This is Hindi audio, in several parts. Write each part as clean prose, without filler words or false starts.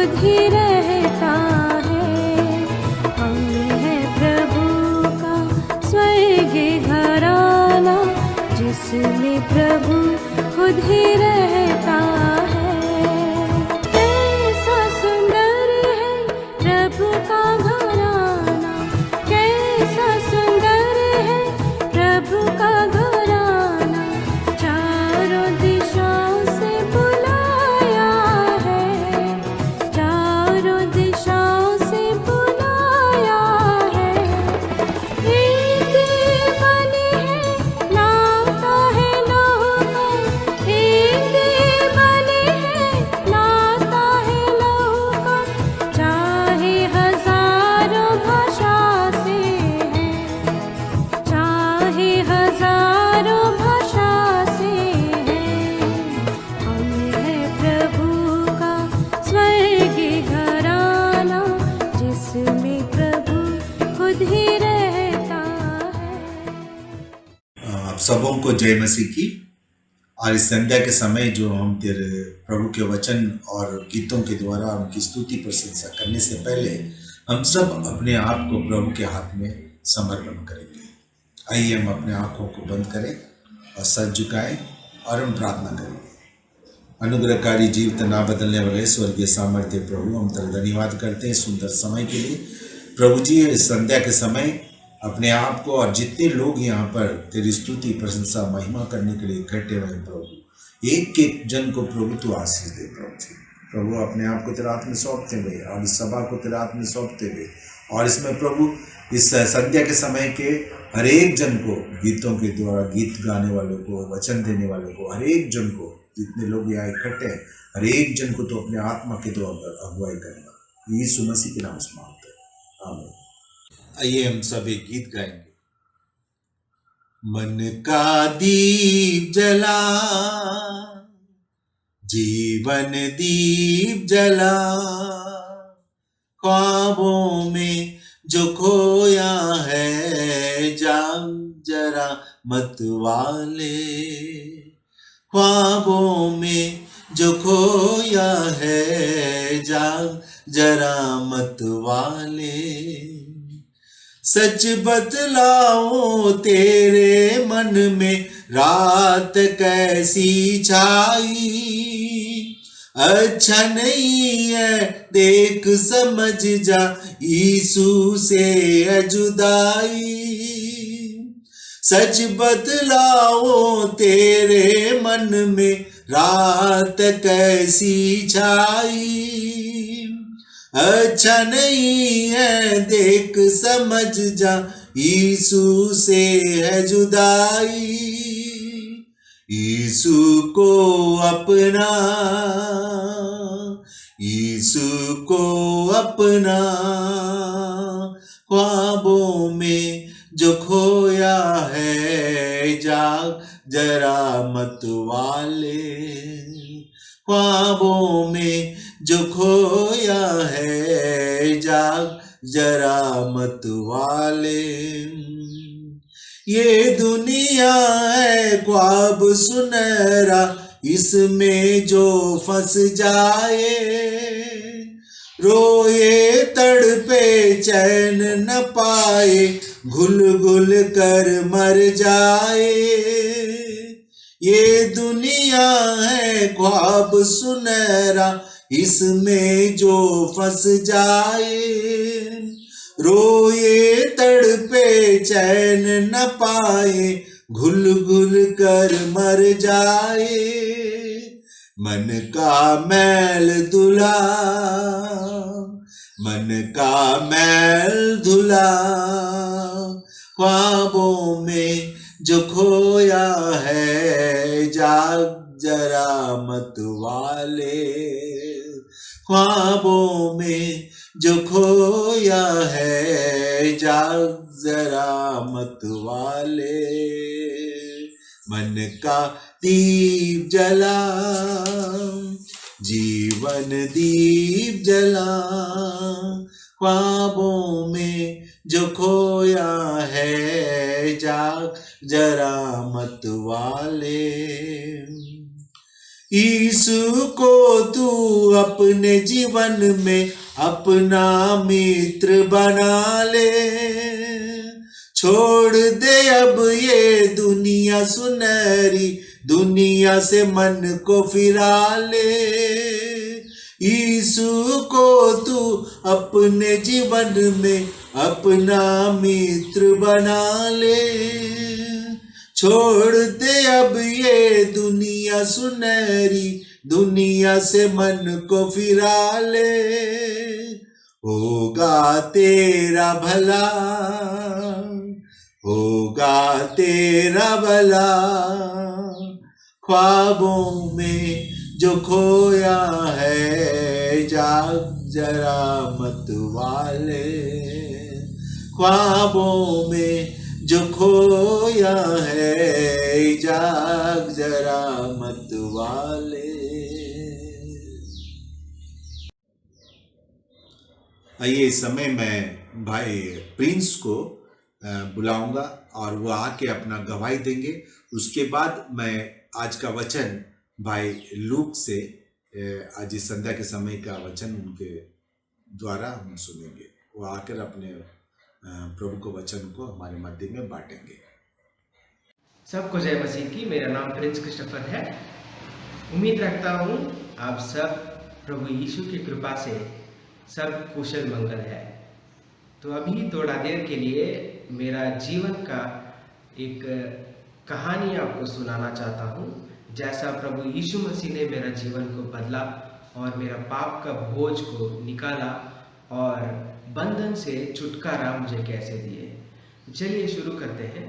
खुद ही रहता है। अंग है प्रभु का स्वर्गीय घराना, जिसमें प्रभु खुद ही रहता है। कैसा सुंदर है प्रभु का घराना, कैसा सुंदर है प्रभु का घराना। चारों दिशाओं से बुलाया है, चारों दिशाओं से बुलाया है। एक बलि है लाता है लहू का, एक बलि है लाता है लहू का। चाहे हजारों भाषा से है, चाहे हजारों भाषा से है। हम है प्रभु का स्वर्गीय घराना, जिसमें प्रभु खुद ही रहता है। आप सबों को जय मसीह की। और इस संध्या के समय जो हम तेरे प्रभु के वचन और गीतों के द्वारा उनकी स्तुति प्रशंसा करने से पहले हम सब अपने आप को प्रभु के हाथ में समर्पण करेंगे। आइए हम अपने आंखों को बंद करें और सर झुकाएं और हम प्रार्थना करेंगे। अनुग्रहकारी जीवित ना बदलने वाले स्वर्गीय सामर्थ्य प्रभु, हम तेरा धन्यवाद करते हैं सुंदर समय के लिए। प्रभु जी, इस संध्या के समय अपने आप को और जितने लोग यहाँ पर तेरी स्तुति प्रशंसा महिमा करने के लिए इकट्ठे हुए हैं प्रभु, एक एक जन को प्रभु तू आशीष दे। प्रभु जी, प्रभु अपने आप को तेरा हाथ में सौंपते हुए और इस सभा को तेरा हाथ में सौंपते हुए और इसमें प्रभु इस संध्या के समय के हर एक जन को, गीतों के द्वारा गीत गाने वालों को, वचन देने वालों को, हर एक जन को, जितने लोग यहाँ इकट्ठे हैं, हर एक जन को तो अपने आत्मा के द्वारा अगुवाई करना। यीशु मसीह के नाम से मांगते हैं, आमीन। आइए हम सब एक गीत गाएंगे। मन का दीप जला, जीवन दीप जला, ख्वाबों में जो खोया है जाग जरा मत वाले। ख्वाबों में जो खोया है जाग जरा मत वाले। सच बतलाओ तेरे मन में रात कैसी छाई। अच्छा नहीं है देख समझ जा यीशु से अजुदाई। सच बतलाओ तेरे मन में रात कैसी छाई। अच्छा नहीं है देख समझ जा यीशु से है जुदाई। यीशु को अपना, यीशु को अपना, ख्वाबों में जो खोया है जाग जरा मत वाले। ख्वाबों में जो खोया है जाग जरा मत वाले। ये दुनिया है ख्वाब सुनहरा, इसमें जो फंस जाए। रोए तड़पे चैन न पाए, घुल घुल कर मर जाए। ये दुनिया है ख्वाब सुनहरा, इसमें जो फंस जाए। रोए तड़पे चैन न पाए, घुल घुल कर मर जाए। मन का मैल धुला, मन का मैल धुला, ख्वाबों में जो खोया है जाग जरा मत वाले। ख्वाबों में जो खोया है जाग जरा मत वाले। मन का दीप जला, जीवन दीप जला, ख्वाबों में जो खोया है जाग जरा मत वाले। यीशु को तू अपने जीवन में अपना मित्र बना ले। छोड़ दे अब ये दुनिया सुनहरी, दुनिया से मन को फिरा ले। यीशु को तू अपने जीवन में अपना मित्र बना ले। छोड़ दे अब ये दुनिया सुनहरी, दुनिया से मन को फिरा ले। होगा तेरा भला, होगा तेरा भला, ख्वाबों में जो खोया है जाग जरा मत वाले। ख्वाबों में जो खोया है जाग जरा मत वाले। आइए इस समय मैं भाई प्रिंस को बुलाऊंगा और वो आके अपना गवाही देंगे। उसके बाद मैं आज का वचन भाई लूक से आज इस संध्या के समय का वचन उनके द्वारा हम सुनेंगे। वो आकर अपने प्रभु को वचन को हमारे मध्य में बांटेंगे। सबको जय मसीह की। मेरा नाम प्रिंस क्रिस्टोफर है। उम्मीद रखता हूँ आप सब प्रभु यीशु की कृपा से सब कुशल मंगल है। तो अभी थोड़ा देर के लिए मेरा जीवन का एक कहानी आपको सुनाना चाहता हूँ, जैसा प्रभु यीशु मसीह ने मेरा जीवन को बदला और मेरा पाप का बोझ को निकाला और बंधन से छुटकारा मुझे कैसे दिए। चलिए शुरू करते हैं।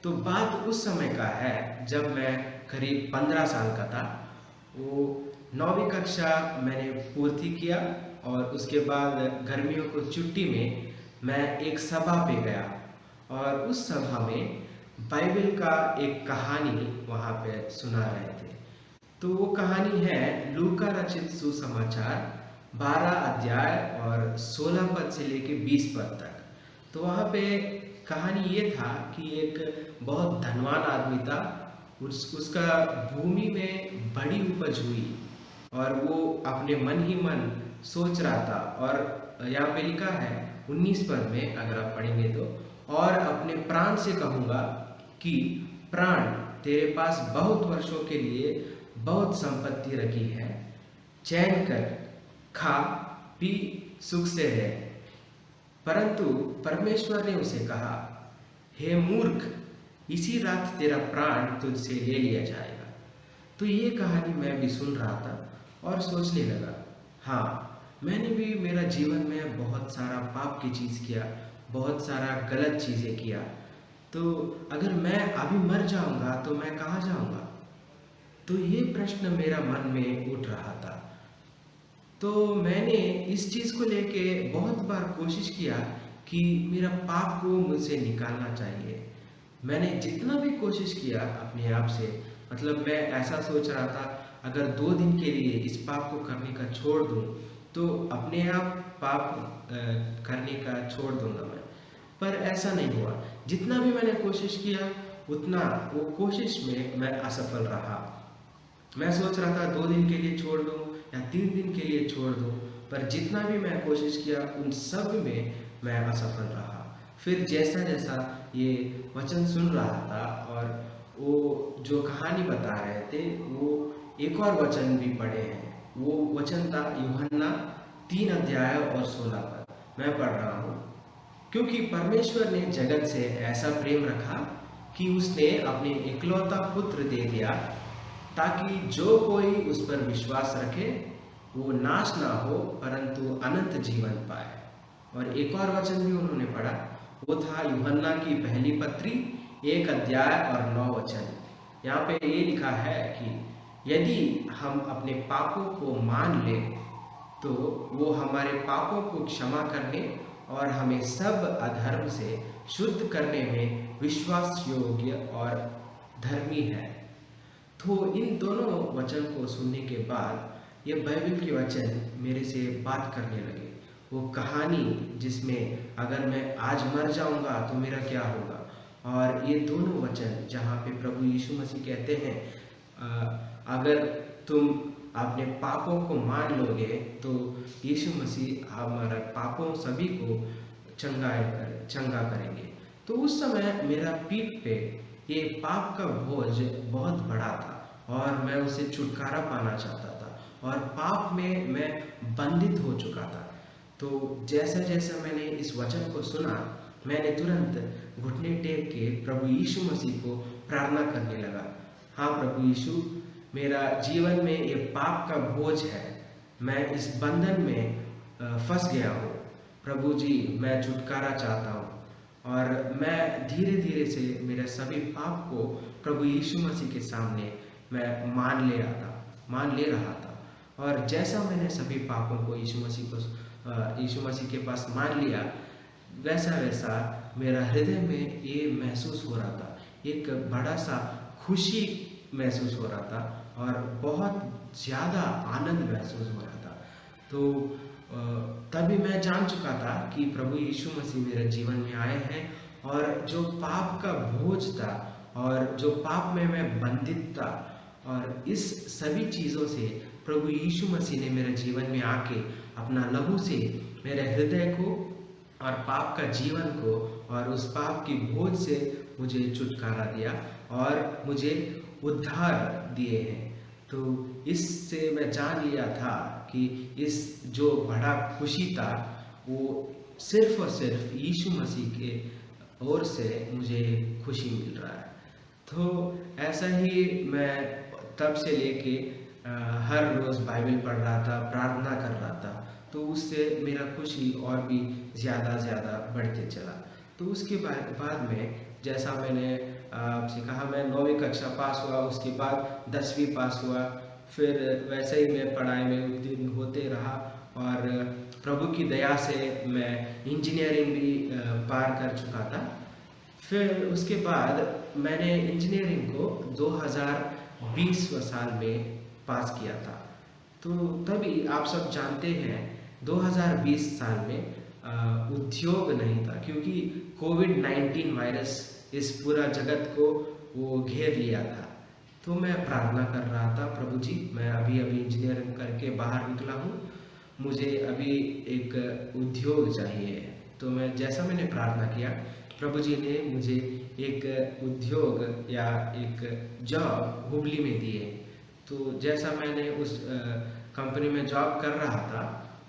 तो बात उस समय का है जब मैं करीब 15 साल का था। वो 9वीं कक्षा मैंने पूर्ति किया और उसके बाद गर्मियों को छुट्टी में मैं एक सभा पे गया और उस सभा में बाइबल का एक कहानी वहाँ पे सुना रहे थे। तो वो कहानी है लूका रचित सुसमाचार 12 अध्याय और 16 पद से लेके 20 पद तक। तो वहाँ पे कहानी ये था कि एक बहुत धनवान आदमी था। उसका भूमि में बड़ी उपज हुई और वो अपने मन ही मन सोच रहा था। और यहाँ पे लिखा है 19 पद में, अगर आप पढ़ेंगे तो, और अपने प्राण से कहूँगा कि प्राण, तेरे पास बहुत वर्षों के लिए बहुत संपत्ति रखी है, चैन कर, खा पी, सुख से रह। परंतु परमेश्वर ने उसे कहा, हे मूर्ख, इसी रात तेरा प्राण तुझसे ले लिया जाएगा। तो ये कहानी मैं भी सुन रहा था और सोचने लगा, हाँ, मैंने भी मेरा जीवन में बहुत सारा पाप की चीज़ किया, बहुत सारा गलत चीज़ें किया। तो अगर मैं अभी मर जाऊंगा तो मैं कहाँ जाऊंगा? तो ये प्रश्न मेरा मन में उठ रहा था। तो मैंने इस चीज़ को लेके बहुत बार कोशिश किया कि मेरा पाप को मुझसे निकालना चाहिए। मैंने जितना भी कोशिश किया अपने आप से, मतलब मैं ऐसा सोच रहा था अगर 2 दिन के लिए इस पाप को करने का छोड़ दूं तो अपने आप पाप करने का छोड़ दूंगा मैं। पर ऐसा नहीं हुआ। जितना भी मैंने कोशिश किया उतना वो कोशिश में मैं असफल रहा। मैं सोच रहा था 2 दिन के लिए छोड़ दूं या 3 दिन के लिए छोड़ दूं, पर जितना भी मैं कोशिश किया उन सब में मैं असफल रहा। फिर जैसा जैसा ये वचन सुन रहा था और वो जो कहानी बता रहे थे, वो एक और वचन भी पढ़े हैं। वो वचन था यूहन्ना 3 अध्याय और 16 पद। मैं पढ़ रहा हूँ। क्योंकि परमेश्वर ने जगत से ऐसा प्रेम रखा कि उसने अपने इकलौता पुत्र दे दिया, ताकि जो कोई उस पर विश्वास रखे वो नाश ना हो परंतु अनंत जीवन पाए। और एक और वचन भी उन्होंने पढ़ा, वो था यूहन्ना की पहली पत्री 1 अध्याय और 9 वचन। यहाँ पे ये लिखा है कि यदि हम अपने पापों को मान लें तो वो हमारे पापों को क्षमा करने और हमें सब अधर्म से शुद्ध करने में विश्वास योग्य और धर्मी है। तो इन दोनों वचन को सुनने के बाद ये बाइबल के वचन मेरे से बात करने लगे। वो कहानी जिसमें अगर मैं आज मर जाऊंगा तो मेरा क्या होगा, और ये दोनों वचन जहाँ पे प्रभु यीशु मसीह कहते हैं अगर तुम अपने पापों को मान लोगे तो यीशु मसीह हमारे पापों सभी को चंगा करेंगे। तो उस समय मेरा पीठ पे ये पाप का बोझ बहुत बड़ा था और मैं उसे छुटकारा पाना चाहता था और पाप में मैं बंधित हो चुका था। तो जैसा जैसा मैंने इस वचन को सुना, मैंने तुरंत घुटने टेक के प्रभु यीशु मसीह को प्रार्थना करने लगा। हाँ प्रभु यीशु, मेरा जीवन में ये पाप का बोझ है, मैं इस बंधन में फंस गया हूँ। प्रभु जी, मैं छुटकारा चाहता हूँ और मैं धीरे धीरे से मेरे सभी पाप को प्रभु यीशु मसीह के सामने मैं मान ले रहा था। और जैसा मैंने सभी पापों को यीशु मसीह के पास मान लिया, वैसा वैसा मेरा हृदय में ये महसूस हो रहा था, एक बड़ा सा खुशी महसूस हो रहा था और बहुत ज़्यादा आनंद महसूस हो रहा था। तो तभी मैं जान चुका था कि प्रभु यीशु मसीह मेरे जीवन में आए हैं और जो पाप का बोझ था और जो पाप में मैं बंधित था, और इस सभी चीज़ों से प्रभु यीशु मसीह ने मेरे जीवन में आके अपना लहू से मेरे हृदय को और पाप का जीवन को और उस पाप की बोझ से मुझे छुटकारा दिया और मुझे उद्धार दिए हैं। तो इससे मैं जान लिया था कि इस जो बड़ा खुशी था वो सिर्फ और सिर्फ यीशु मसीह के ओर से मुझे खुशी मिल रहा है। तो ऐसा ही मैं तब से लेके हर रोज़ बाइबल पढ़ रहा था, प्रार्थना कर रहा था, तो उससे मेरा खुशी और भी ज़्यादा बढ़ते चला। तो उसके बाद में जैसा मैंने आपसे कहा, मैं 9वीं कक्षा पास हुआ, उसके बाद 10वीं पास हुआ, फिर वैसे ही मैं पढ़ाई में उत्तीर्ण होते रहा और प्रभु की दया से मैं इंजीनियरिंग भी पार कर चुका था। फिर उसके बाद मैंने इंजीनियरिंग को 2020 साल में पास किया था। तो तभी आप सब जानते हैं 2020 साल में उद्योग नहीं था, क्योंकि कोविड-19 वायरस इस पूरा जगत को वो घेर लिया था। तो मैं प्रार्थना कर रहा था, प्रभु जी, मैं अभी इंजीनियरिंग करके बाहर निकला हूँ, मुझे अभी एक उद्योग चाहिए। तो मैंने प्रार्थना किया, प्रभु जी ने मुझे एक उद्योग या एक जॉब हुबली में दिए। तो जैसा मैंने उस कंपनी में जॉब कर रहा था,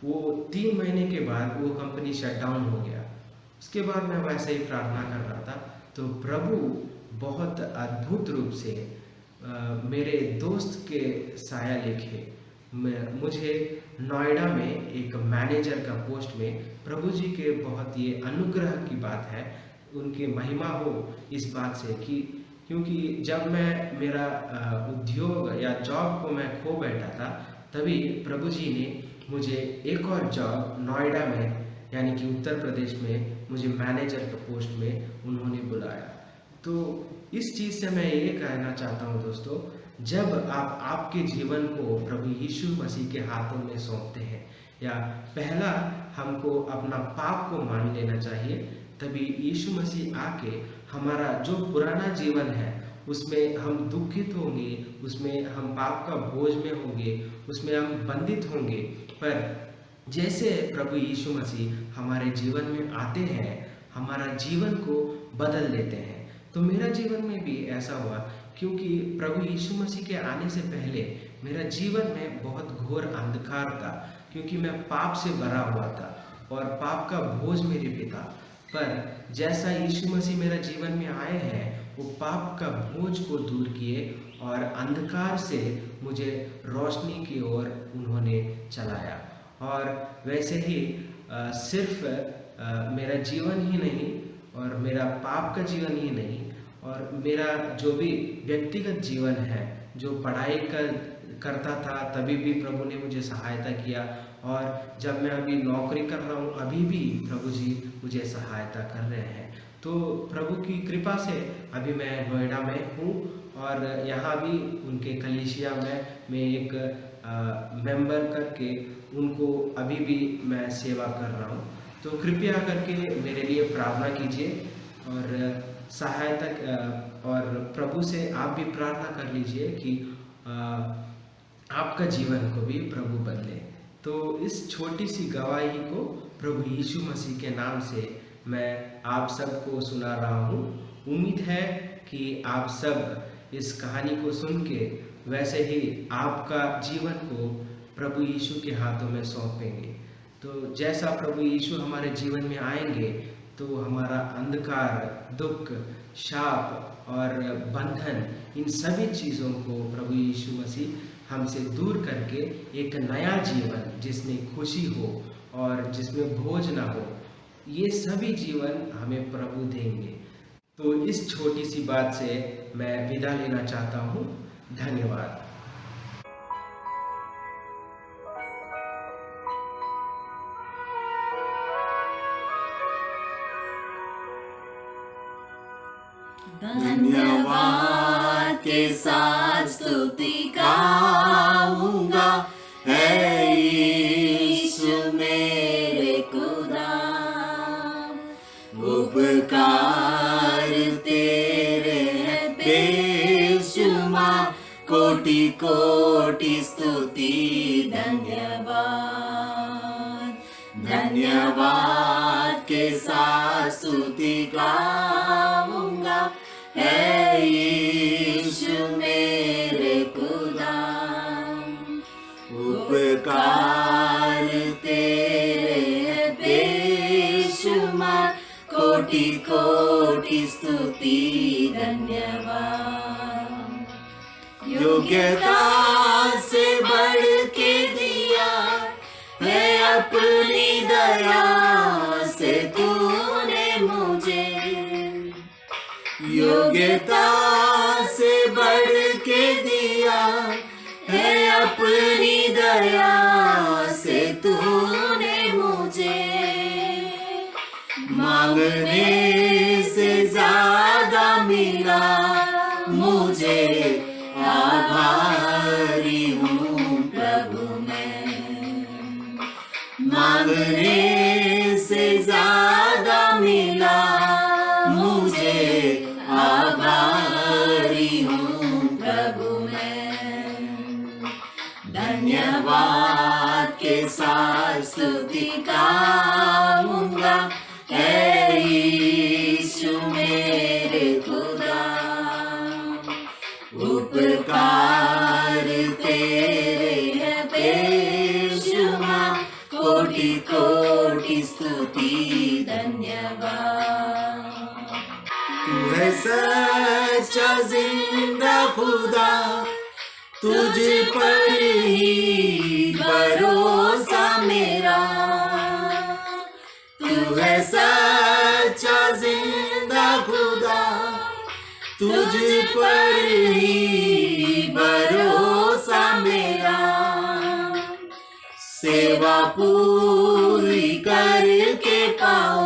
वो 3 महीने के बाद वो कंपनी शट डाउन हो गया। उसके बाद मैं वैसे ही प्रार्थना कर रहा था, तो प्रभु बहुत अद्भुत रूप से मेरे दोस्त के साया लेके मुझे नोएडा में एक मैनेजर का पोस्ट में, प्रभु जी के बहुत ये अनुग्रह की बात है, उनकी महिमा हो इस बात से कि क्योंकि जब मैं मेरा उद्योग या जॉब को मैं खो बैठा था, तभी प्रभु जी ने मुझे एक और जॉब नोएडा में यानी कि उत्तर प्रदेश में मुझे मैनेजर के पोस्ट में उन्होंने बुलाया। तो इस चीज़ से मैं ये कहना चाहता हूँ दोस्तों, जब आप आपके जीवन को प्रभु यीशु मसीह के हाथों में सौंपते हैं, या पहला हमको अपना पाप को मान लेना चाहिए, तभी यीशु मसीह आके हमारा जो पुराना जीवन है उसमें हम दुखित होंगे, उसमें हम पाप का बोझ में होंगे, उसमें हम बंधित होंगे। पर जैसे प्रभु यीशु मसीह हमारे जीवन में आते हैं, हमारा जीवन को बदल देते हैं। तो मेरा जीवन में भी ऐसा हुआ, क्योंकि प्रभु यीशु मसीह के आने से पहले मेरा जीवन में बहुत घोर अंधकार था, क्योंकि मैं पाप से भरा हुआ था और पाप का बोझ मेरे पे था। पर जैसा यीशु मसीह मेरा जीवन में आए हैं, वो पाप का बोझ को दूर किए और अंधकार से मुझे रोशनी की ओर उन्होंने चलाया। और वैसे ही सिर्फ मेरा जीवन ही नहीं और मेरा पाप का जीवन ही नहीं, और मेरा जो भी व्यक्तिगत जीवन है, जो पढ़ाई करता था, तभी भी प्रभु ने मुझे सहायता किया, और जब मैं अभी नौकरी कर रहा हूँ, अभी भी प्रभु जी मुझे सहायता कर रहे हैं। तो प्रभु की कृपा से अभी मैं नोएडा में हूँ और यहाँ भी उनके कलीसिया में मैं एक मेंबर करके उनको अभी भी मैं सेवा कर रहा हूँ। तो कृपया करके मेरे लिए प्रार्थना कीजिए और सहायता, और प्रभु से आप भी प्रार्थना कर लीजिए कि आपका जीवन को भी प्रभु बदले। तो इस छोटी सी गवाही को प्रभु यीशु मसीह के नाम से मैं आप सबको सुना रहा हूँ। उम्मीद है कि आप सब इस कहानी को सुन के वैसे ही आपका जीवन को प्रभु यीशु के हाथों में सौंपेंगे। तो जैसा प्रभु यीशु हमारे जीवन में आएंगे तो हमारा अंधकार, दुख, शाप और बंधन, इन सभी चीज़ों को प्रभु यीशु मसीह हमसे दूर करके एक नया जीवन जिसमें खुशी हो और जिसमें बोझ ना हो, ये सभी जीवन हमें प्रभु देंगे। तो इस छोटी सी बात से मैं विदा लेना चाहता हूँ। धन्यवाद। धन्यवाद के साथ स्तुति गाऊंगा, है यीशु मेरे खुदा। उपकार तेरे हैं बेशुमार, कोटि कोटि स्तुति धन्यवाद। धन्यवाद के साथ स्तुति गाऊंगा, है यीशु मेरे खुदा। उपकार तेरे बेशुमार, कोटि कोटि स्तुति धन्यवाद। योग्यता से बढ़ के दिया है अपनी दया से तूने मुझे। योग्यता से बढ़ के दिया है अपनी दया से तूने मुझे। मांगने से ज्यादा मिला मुझे, आभारी हूँ प्रभु मैं। मांगने से ज्यादा मिला मुझे, आभारी हूँ प्रभु मैं। धन्यवाद के साथ स्तुति गाऊंगा, है यीशु मेरे खुदा। उपकार तेरे हैं बेशुमार, कोटि कोटि स्तुति धन्यवाद। तू है सच्चा जिंदा खुदा, तुझ पर ही भरोसा मेरा। तू है सच्चा जिंदा खुदा, तुझ पर ही भरोसा मेरा। सेवा पूरी करके पाओ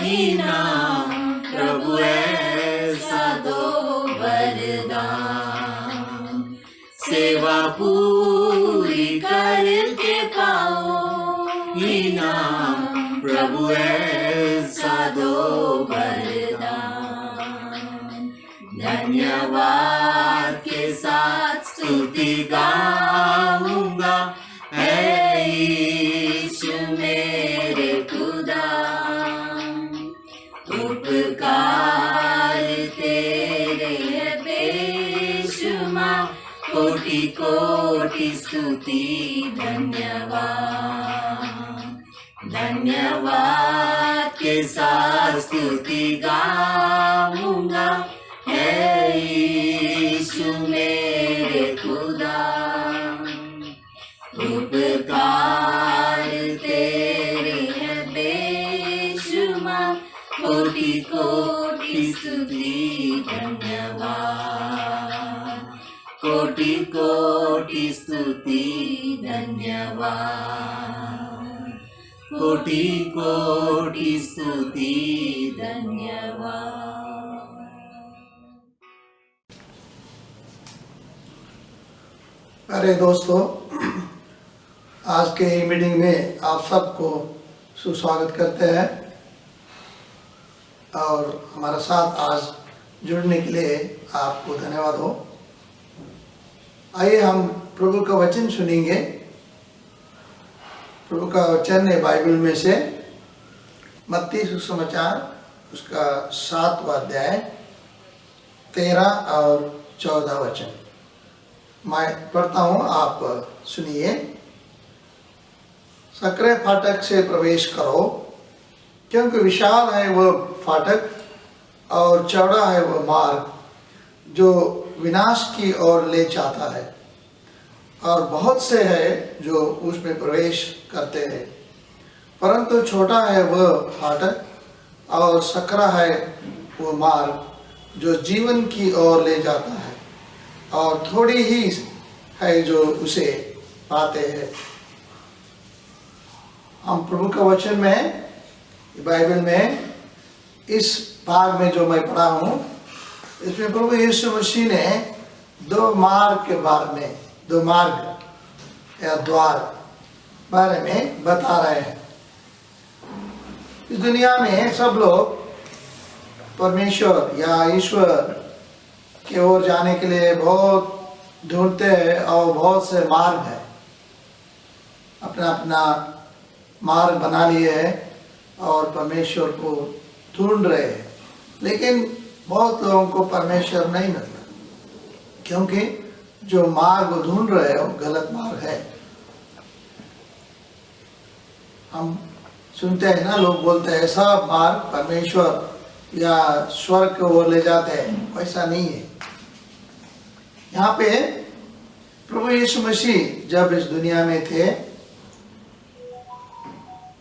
इनाम, प्रभु ऐसा दो वरदान। सेवा पूरी करके पाओ इनाम, प्रभु ऐसा दो वरदान। धन्यवाद के साथ स्तुति गाऊंगा, है यीशु मेरे खुदा। उपकार तेरे हैं बेशुमार, कोटि कोटि स्तुति धन्यवाद। धन्यवाद के साथ स्तुति गाऊंगा, है यीशु मेरे खुदा। उपकार तेरे हैं बेशुमार, कोटि कोटि स्तुति धन्यवाद। कोटि कोटि स्तुति धन्यवाद। कोटि कोटि स्तुति धन्यवाद। अरे दोस्तों, आज के मीटिंग में आप सबको सुस्वागत करते हैं और हमारे साथ आज जुड़ने के लिए आपको धन्यवाद हो। आइए हम प्रभु का वचन सुनेंगे। प्रभु का वचन है बाइबल में से मत्ती सुसमाचार उसका 7वां अध्याय 13 और 14 वचन मैं पढ़ता हूँ, आप सुनिए। सकरे फाटक से प्रवेश करो, क्योंकि विशाल है वह फाटक और चौड़ा है वह मार्ग जो विनाश की ओर ले जाता है, और बहुत से हैं जो उसमें प्रवेश करते हैं। परंतु छोटा है वह फाटक और सकरा है वह मार्ग जो जीवन की ओर ले जाता है, और थोड़ी ही है जो उसे पाते हैं। हम प्रभु का वचन में बाइबल में इस भाग में जो मैं पढ़ा हूँ, इसमें प्रभु यीशु मसीह ने दो मार्ग के बारे में, दो मार्ग या द्वार बारे में बता रहे हैं। इस दुनिया में सब लोग परमेश्वर या ईश्वर की ओर जाने के लिए बहुत ढूंढते हैं, और बहुत से मार्ग है, अपना अपना मार्ग बना लिए हैं और परमेश्वर को ढूंढ रहे हैं। लेकिन बहुत लोगों को परमेश्वर नहीं मिलता, क्योंकि जो मार्ग वो ढूंढ रहे हैं वो गलत मार्ग है। हम सुनते हैं ना, लोग बोलते हैं सब मार्ग परमेश्वर या स्वर्ग की ओर ले जाते हैं, वैसा नहीं है। यहाँ पे प्रभु यीशु मसीह जब इस दुनिया में थे,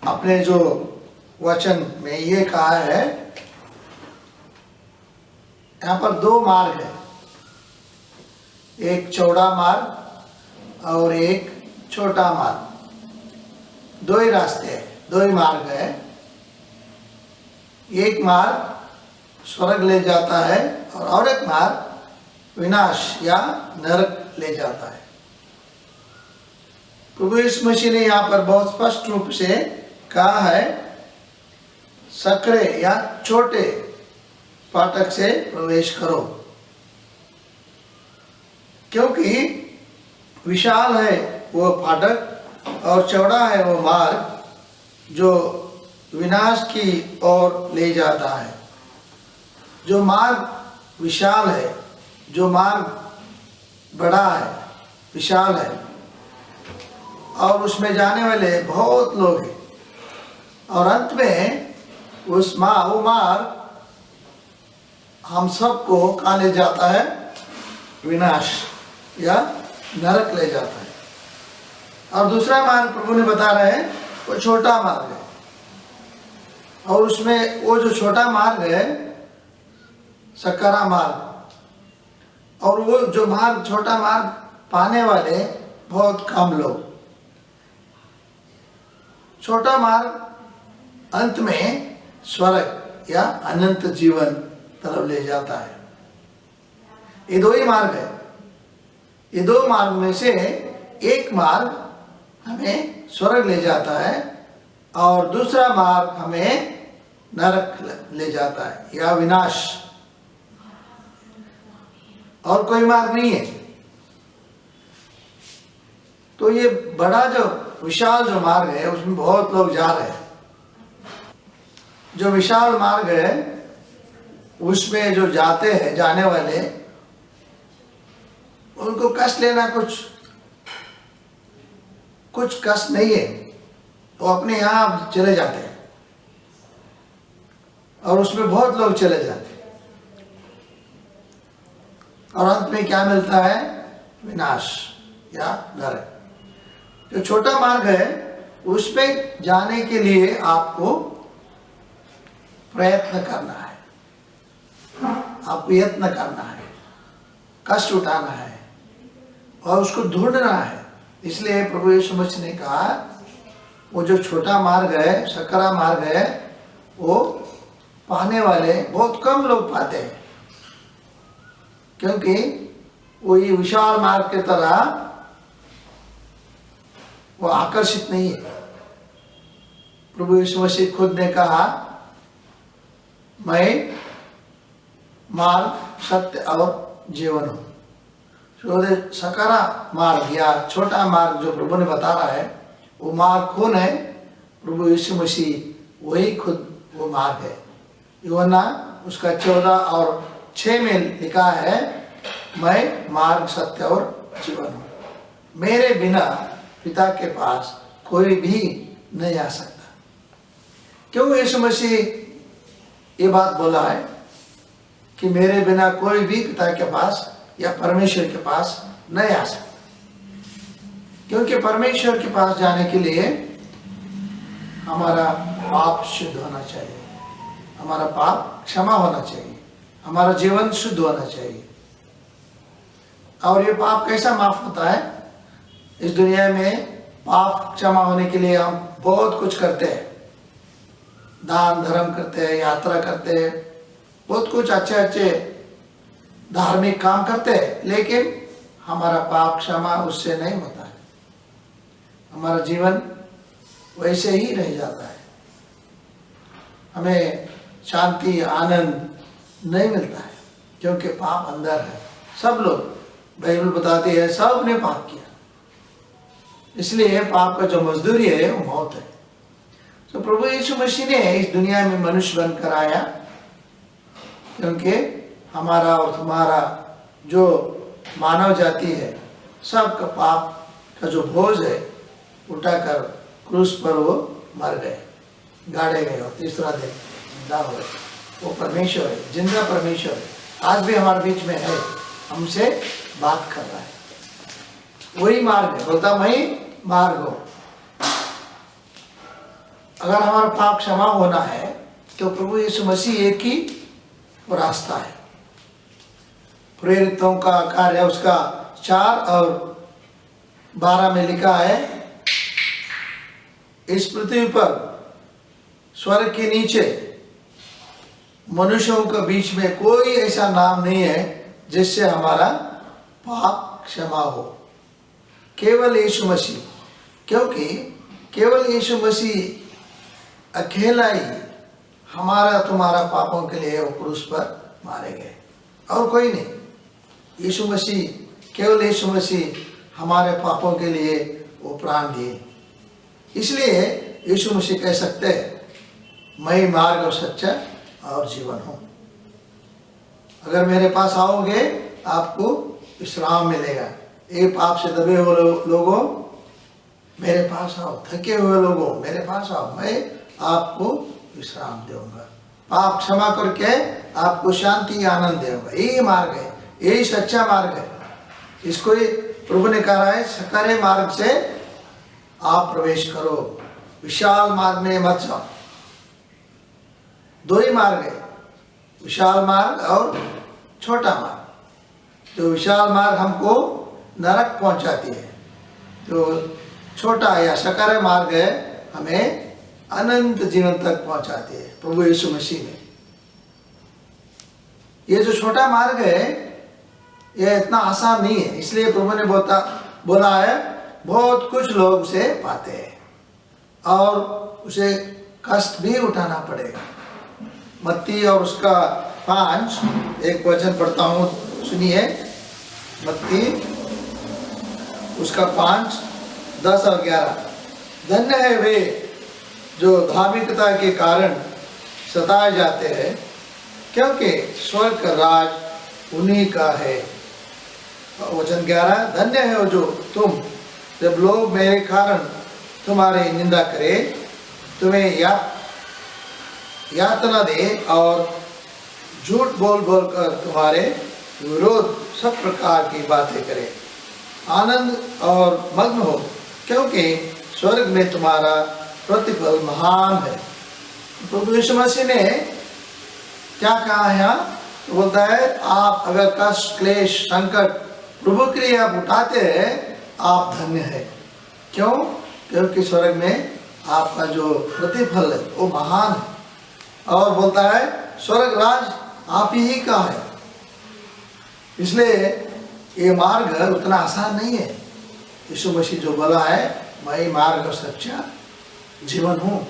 अपने जो वचन में ये कहा है, यहाँ पर दो मार्ग है, एक चौड़ा मार्ग और एक छोटा मार्ग। दो ही रास्ते हैं, दो ही मार्ग है। एक मार्ग स्वर्ग ले जाता है और एक मार्ग विनाश या नरक ले जाता है। प्रभु यीशु मसीह ने यहाँ पर बहुत स्पष्ट रूप से कहा है, सकरे या छोटे फाटक से प्रवेश करो, क्योंकि विशाल है वो फाटक और चौड़ा है वो मार्ग जो विनाश की ओर ले जाता है। जो मार्ग विशाल है, जो मार्ग बड़ा है, विशाल है, और उसमें जाने वाले बहुत लोग हैं, और अंत में वो मार्ग हम सबको कहाँ ले जाता है? विनाश या नरक ले जाता है। और दूसरा मार्ग प्रभु ने बता रहे हैं वो छोटा मार्ग है, और उसमें वो जो छोटा मार्ग है सकरा मार्ग, और वो जो मार्ग छोटा मार्ग पाने वाले बहुत कम लोग। छोटा मार्ग अंत में स्वर्ग या अनंत जीवन तरफ ले जाता है। ये दो ही मार्ग है। ये दो मार्ग में से एक मार्ग हमें स्वर्ग ले जाता है और दूसरा मार्ग हमें नरक ले जाता है या विनाश। और कोई मार्ग नहीं है। तो ये बड़ा जो विशाल जो मार्ग है उसमें बहुत लोग जा रहे हैं। जो विशाल मार्ग है उसमें जो जाते हैं, जाने वाले, उनको कष्ट लेना कुछ कष्ट नहीं है। वो अपने यहाँ चले जाते हैं और उसमें बहुत लोग चले जाते हैं, और अंत में क्या मिलता है? विनाश या नरक। जो छोटा मार्ग है उसमें जाने के लिए आपको प्रयत्न करना है, आपको यत्न करना है, कष्ट उठाना है और उसको ढूंढना है। इसलिए प्रभु यीशु मसीह ने कहा वो जो छोटा मार्ग है, सकरा मार्ग है, वो पाने वाले बहुत कम लोग पाते हैं, क्योंकि वो ये विशाल मार्ग की तरह वो आकर्षित नहीं है। प्रभु यीशु मसीह खुद ने कहा, मैं मार्ग, सत्य और जीवन हूँ। सकरा मार्ग या छोटा मार्ग जो प्रभु ने बता रहा है, वो मार्ग कौन है? प्रभु यीशु मसीह, वही खुद वो मार्ग है। यूहन्ना उसका 14 और 6 में लिखा है, मैं मार्ग, सत्य और जीवन हूँ, मेरे बिना पिता के पास कोई भी नहीं आ सकता। क्यों यीशु मसीह ये बात बोला है कि मेरे बिना कोई भी पिता के पास या परमेश्वर के पास नहीं आ सकता? क्योंकि परमेश्वर के पास जाने के लिए हमारा पाप शुद्ध होना चाहिए, हमारा पाप क्षमा होना चाहिए, हमारा जीवन शुद्ध होना चाहिए। और ये पाप कैसा माफ होता है? इस दुनिया में पाप क्षमा होने के लिए हम बहुत कुछ करते हैं, दान धर्म करते हैं, यात्रा करते हैं, बहुत कुछ अच्छे अच्छे धार्मिक काम करते हैं, लेकिन हमारा पाप क्षमा उससे नहीं होता है। हमारा जीवन वैसे ही रह जाता है, हमें शांति आनंद नहीं मिलता है, क्योंकि पाप अंदर है। सब लोग, बाइबल बताते हैं, सब ने पाप किया, इसलिए पाप का जो मजदूरी है वो मौत है। तो प्रभु यीशु मसीह ने इस दुनिया में मनुष्य बनकर आया, क्योंकि हमारा और तुम्हारा जो मानव जाति है, सबका पाप का जो बोझ है उठाकर क्रूस पर वो मर गए, गाड़े गए और तीसरा दिन जिंदा हो गए। वो परमेश्वर है, जिंदा परमेश्वर है, आज भी हमारे बीच में है, हमसे बात कर रहा है। वही मार्ग है, बोलता मैं मार्ग हूं। अगर हमारा पाप क्षमा होना है तो प्रभु यीशु मसीह एक ही वो रास्ता है। प्रेरितों का कार्य उसका 4 और 12 में लिखा है, इस पृथ्वी पर स्वर्ग के नीचे मनुष्यों के बीच में कोई ऐसा नाम नहीं है जिससे हमारा पाप क्षमा हो, केवल यीशु मसीह। क्योंकि केवल यीशु मसीह अकेला ही हमारा तुम्हारा पापों के लिए वो क्रूस पर मारे गए, और कोई नहीं। यीशु मसीह, केवल यीशु मसीह हमारे पापों के लिए वो प्राण दिए। इसलिए यीशु मसीह कह सकते हैं, मैं मार्ग और सच्चा और जीवन हूँ। अगर मेरे पास आओगे आपको विश्राम मिलेगा। ये पाप से दबे हुए लोगों मेरे पास आओ, थके हुए लोगों मेरे पास आओ, मैं आपको विश्राम दूंगा, पाप क्षमा करके आपको शांति आनंद दूंगा। यही मार्ग है, यही सच्चा मार्ग है। इसको ही प्रभु ने कहा है, सकरे मार्ग से आप प्रवेश करो, विशाल मार्ग में मत जाओ। 2 ही मार्ग है, विशाल मार्ग और छोटा मार्ग। जो विशाल मार्ग हमको नरक पहुंचाती है, जो छोटा या सकरे मार्ग है हमें अनंत जीवन तक पहुंचाती है, प्रभु यीशु मसीह ने। ये जो छोटा मार्ग है ये इतना आसान नहीं है, इसलिए प्रभु ने बोला है बहुत कुछ लोग उसे पाते हैं और उसे कष्ट भी उठाना पड़ेगा। मत्ती और उसका 5 एक वचन पढ़ता हूँ, सुनिए। मत्ती उसका 5, 10 और 11। धन्य है वे जो धार्मिकता के कारण सताए जाते हैं, क्योंकि स्वर्ग का राज उन्हीं का है। वचन 11, धन्य है जो तुम जब लोग मेरे कारण तुम्हारी निंदा करें, तुम्हें यातना दे और झूठ बोल बोल कर तुम्हारे विरोध सब प्रकार की बातें करें। आनंद और मग्न हो, क्योंकि स्वर्ग में तुम्हारा प्रतिफल महान है। प्रभु यीशु मसीह ने क्या कहा है यहाँ? तो बोलता है, आप अगर कष्ट क्लेश संकट प्रभु के लिए आप उठाते हैं, आप धन्य है। क्यों? क्योंकि स्वर्ग में आपका जो प्रतिफल है वो महान है। और बोलता है स्वर्ग राज आप ही का है। इसलिए ये मार्ग उतना आसान नहीं है। यीशु मसीह जो बोला है, मैं मार्ग और सच्चा जीवन हूँ।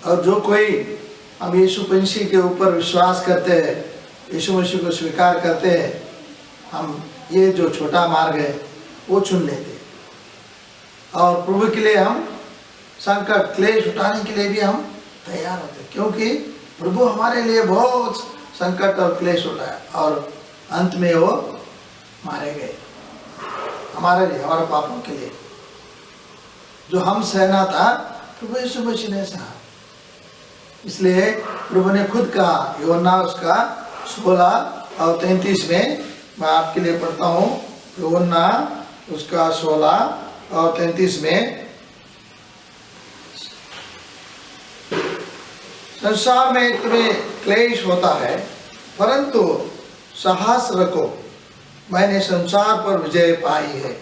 और जो कोई हम यीशु मसीह के ऊपर विश्वास करते हैं, यीशु मसीह को स्वीकार करते हैं, हम ये जो छोटा मार्ग है वो चुन लेते और प्रभु के लिए हम संकट क्लेश उठाने के लिए भी हम तैयार होते, क्योंकि प्रभु हमारे लिए बहुत संकट और क्लेश उठाया और अंत में वो मारे गए हमारे लिए, हमारे पापों के लिए। जो हम सहना था प्रभु यीशु मसीह ने सहा। इसलिए प्रभु ने खुद कहा, यूहन्ना उसका 16 और 33 में, मैं आपके लिए पढ़ता हूँ, यूहन्ना उसका 16 और 33 में, संसार में तुम्हें क्लेश होता है, परंतु साहस रखो, मैंने संसार पर विजय पाई है।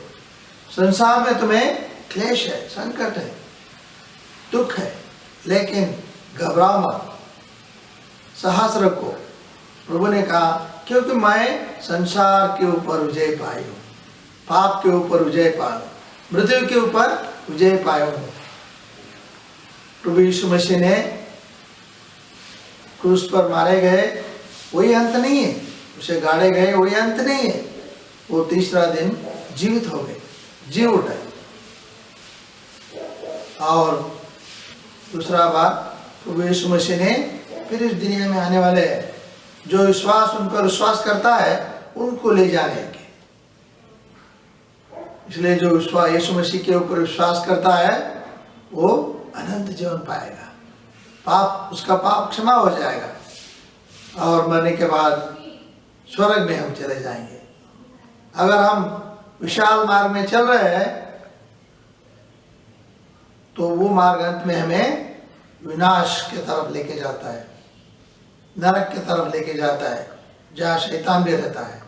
संसार में तुम्हें क्लेश है, संकट है, दुख है, लेकिन घबराओ मत, साहस रखो। प्रभु ने कहा, क्योंकि मैं संसार के ऊपर विजय पाई हूँ, पाप के ऊपर विजय पाया हूँ, मृत्यु के ऊपर विजय पाया हूँ। प्रभु यीशु मसीह ने क्रूस पर मारे गए, वही अंत नहीं है, उसे गाड़े गए, वही अंत नहीं है। वो तीसरा दिन जीवित हो गए, जी उठे। और दूसरा बात, प्रभु यीशु मसीह ने फिर इस दुनिया में आने वाले जो विश्वास उन पर विश्वास करता है उनको ले जाने के, इसलिए जो विश्वास यीशु मसीह के ऊपर विश्वास करता है वो अनंत जीवन पाएगा, पाप उसका पाप क्षमा हो जाएगा और मरने के बाद स्वर्ग में हम चले जाएंगे। अगर हम विशाल मार्ग में चल रहे हैं तो वो मार्ग अंत में हमें विनाश के तरफ लेके जाता है, नरक के तरफ लेके जाता है, जहाँ शैतान भी रहता है।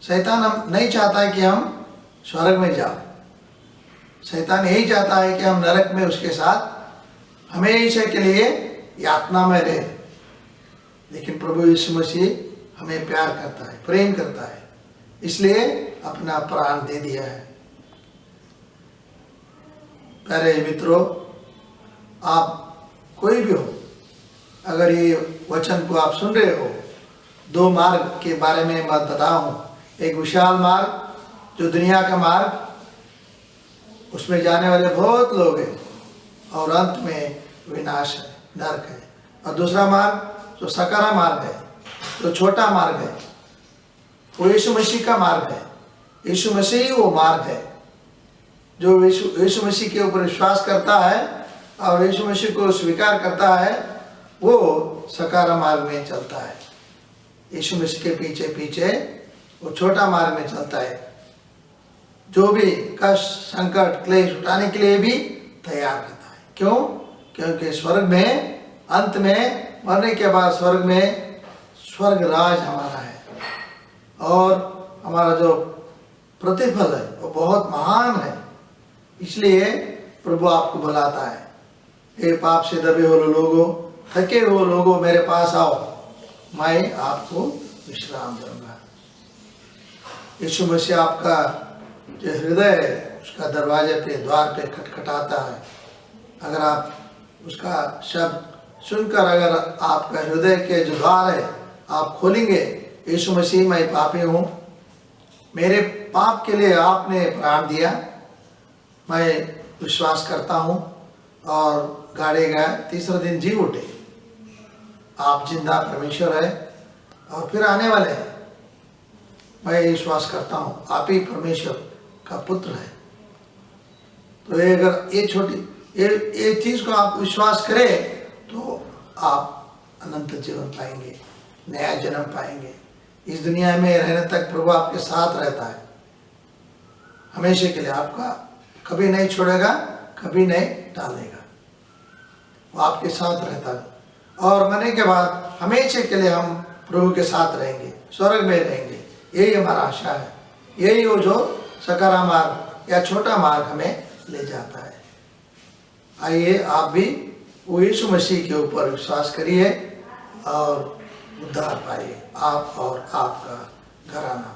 शैतान हम नहीं चाहता है कि हम स्वर्ग में जाओ, शैतान यही चाहता है कि हम नरक में उसके साथ हमेशा के लिए यातना में रहे। लेकिन प्रभु यीशु मसीह हमें प्यार करता है, प्रेम करता है, इसलिए अपना प्राण दे दिया है। प्यारे मित्रों, आप कोई भी हो, अगर ये वचन को आप सुन रहे हो, दो मार्ग के बारे में मैं बताऊं। एक विशाल मार्ग जो दुनिया का मार्ग, उसमें जाने वाले बहुत लोग हैं और अंत में विनाश है, नरक है। और दूसरा मार्ग जो सकरा मार्ग है, जो छोटा मार्ग है, वो यीशु मसीह का मार्ग है। यीशु मसीह ही वो मार्ग है जो यीशु मसीह के ऊपर विश्वास करता है और यीशु मसीह को स्वीकार करता है, वो सकरा मार्ग में चलता है। यीशु मसीह के पीछे पीछे वो छोटा मार्ग में चलता है, जो भी कष्ट संकट क्लेश उठाने के लिए भी तैयार रहता है। क्यों? क्योंकि स्वर्ग में अंत में मरने के बाद स्वर्ग में स्वर्ग राज हमारा है और हमारा जो प्रतिफल है वो बहुत महान है। इसलिए प्रभु आपको बुलाता है, हे पाप से दबे हुए लोगों, थके हुए लोगों, मेरे पास आओ, मैं आपको विश्राम दूंगा। यीशु मसीह आपका जो हृदय है उसका दरवाजे पे, द्वार पे खटखटाता है। अगर आप उसका शब्द सुनकर अगर आपका हृदय के जो द्वार है आप खोलेंगे, यीशु मसीह मैं पापी हूँ, मेरे पाप के लिए आपने प्राण दिया, मैं विश्वास करता हूँ और गाड़े गए, तीसरा दिन जी उठे, आप जिंदा परमेश्वर है और फिर आने वाले हैं, मैं विश्वास करता हूँ आप ही परमेश्वर का पुत्र है। तो ये अगर ये छोटी ये चीज़ को आप विश्वास करें तो आप अनंत जीवन पाएंगे, नया जन्म पाएंगे। इस दुनिया में रहने तक प्रभु आपके साथ रहता है, हमेशा के लिए आपका कभी नहीं छोड़ेगा, कभी नहीं टालेगा, वो आपके साथ रहता है। और मरने के बाद हमेशा के लिए हम प्रभु के साथ रहेंगे, स्वर्ग में रहेंगे, यही हमारा आशा है। यही वो जो सकरा मार्ग या छोटा मार्ग हमें ले जाता है। आइए आप भी वो यीशु मसीह के ऊपर विश्वास करिए और उद्धार पाइए, आप और आपका घराना।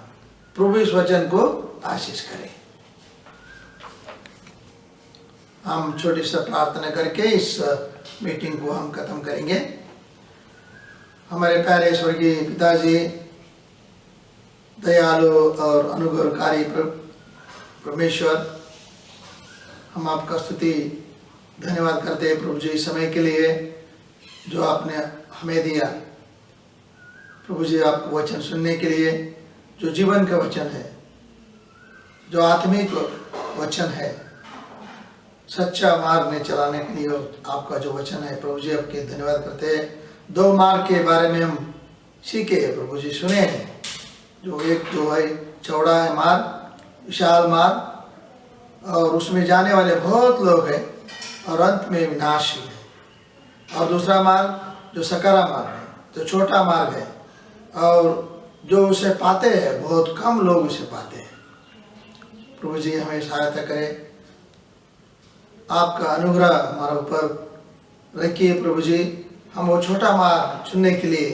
प्रभु इस वचन को आशीष करें। हम छोटी सी प्रार्थना करके इस मीटिंग को हम खत्म करेंगे। हमारे प्यारे स्वर्गीय पिताजी, दयालु और अनुग्रहकारी परमेश्वर, हम आपका स्तुति धन्यवाद करते हैं प्रभु जी इस समय के लिए जो आपने हमें दिया। प्रभु जी आपको वचन सुनने के लिए, जो जीवन का वचन है, जो आत्मिक वचन है, सच्चा मार्ग में चलाने के लिए आपका जो वचन है, प्रभु जी आपके धन्यवाद करते हैं। 2 मार्ग के बारे में हम सीखे प्रभु जी, सुने हैं। जो एक जो है चौड़ा है मार्ग, विशाल मार्ग, और उसमें जाने वाले बहुत लोग हैं और अंत में विनाशी है। और दूसरा मार्ग जो सकरा मार्ग है, जो छोटा मार्ग है, और जो उसे पाते हैं बहुत कम लोग उसे पाते हैं। प्रभु जी हमें सहायता करें, आपका अनुग्रह हमारे ऊपर रखिए प्रभु जी। हम वो छोटा मार्ग चुनने के लिए,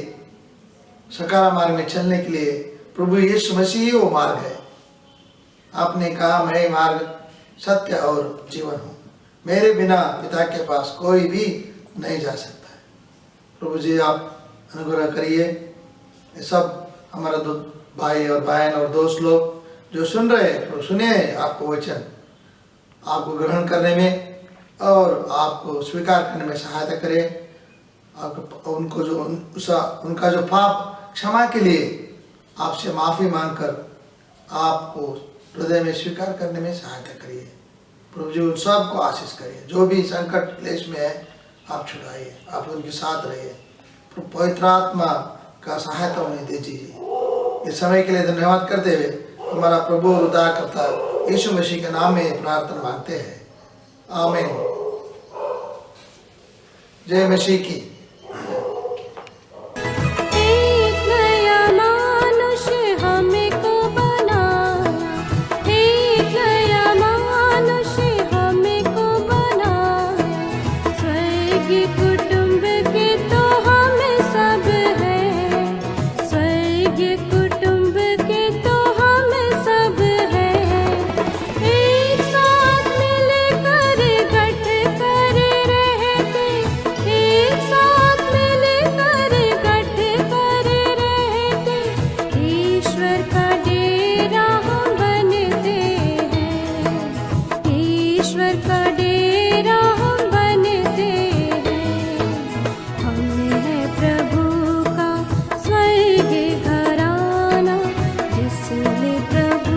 सकारा मार्ग में चलने के लिए, प्रभु यीशु मसीह ही वो मार्ग है। आपने कहा मैं मार्ग, सत्य और जीवन हूँ, मेरे बिना पिता के पास कोई भी नहीं जा सकता है। प्रभु जी आप अनुग्रह करिए। ये सब हमारा भाई और बहन और दोस्त लोग जो सुन रहे हैं, तो सुनिए आपको वचन, आपको ग्रहण करने में और आपको स्वीकार करने में सहायता करे। आपको उनको जो उनका जो पाप क्षमा के लिए आपसे माफ़ी मांगकर आपको हृदय में स्वीकार करने में सहायता करिए। प्रभु जी उन सब को आशीष करिए। जो भी संकट क्लेश में है आप छुड़ाइए, आप उनके साथ रहिए। पवित्र आत्मा का सहायता उन्हें दीजिए। इस समय के लिए धन्यवाद करते हुए हमारा प्रभु और उद्धारकर्ता यीशु मसीह के नाम में प्रार्थना मांगते हैं, आमीन। जय मसीह की। एक नया मानुष हमें को बनाया, एक नया मानुष हमें को बनाया। स्वर्गीय कुटुंब के तो हम सब हैं, स्वर्गीय कुटुंब के तो हम सब हैं। एक साथ मिलकर गठ कर रहते, एक साथ मिलकर गठ कर रहते। ईश्वर का डेरा हम बनते हैं, ईश्वर का डेरा हम बनते हैं। हम हैं प्रभु का स्वर्गीय घराना, जिसमें प्रभु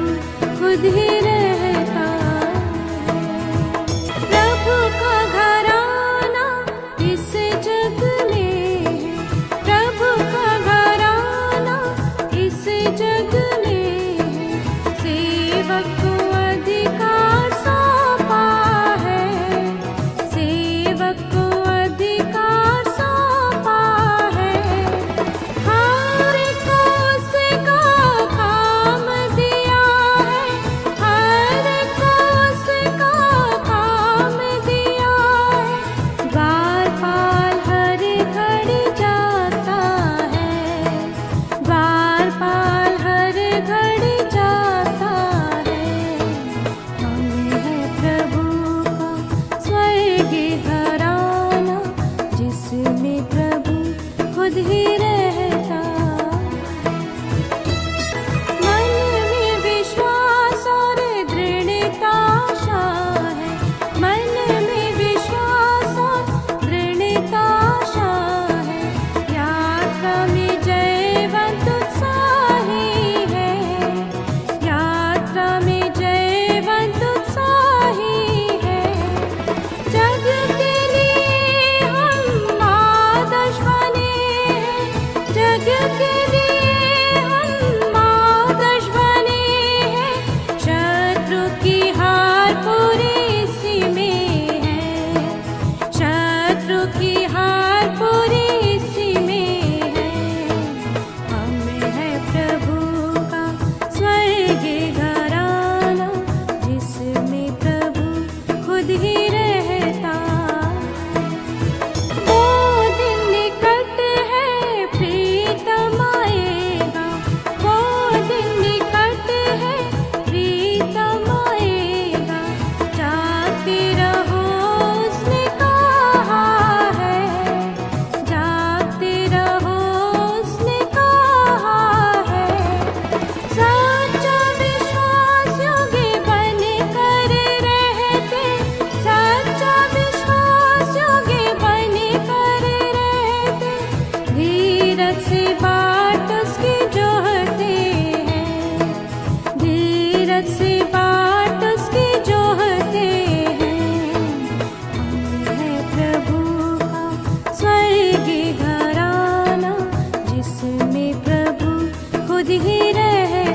खुद ही रहता है। प्रभु का घराना इस जग में है, प्रभु का घराना इस जग में है। सेवक को अधिकार सौंपा है, सेवक को अधिकार सौंपा है। हर एक को उसका काम दिया है, हर एक को उसका काम दिया है। द्वारपाल हर घड़ी जाता है, द्वारपाल हर घड़ी जाता है। हम हैं प्रभु का स्वर्गीय घराना, जिसमें प्रभु खुद ही रहता है। मन में विश्वास और दृढ़ता आशा है, मन में विश्वास और दृढ़ता आशा है। यात्रा में जयवंत उत्साही है, यात्रा में जयवंत उत्साही है। जग के लिए हम आदर्श बने हैं, जग के लिए हम आदर्श बने हैं। शत्रु की हार पूरी इसी में है, शत्रु की हार पूरी इसी में है। हम हैं प्रभु का स्वर्गीय घराना, जिसमें प्रभु खुद ही रहता है। वो दिन निकट है प्रीतम खुद ही रह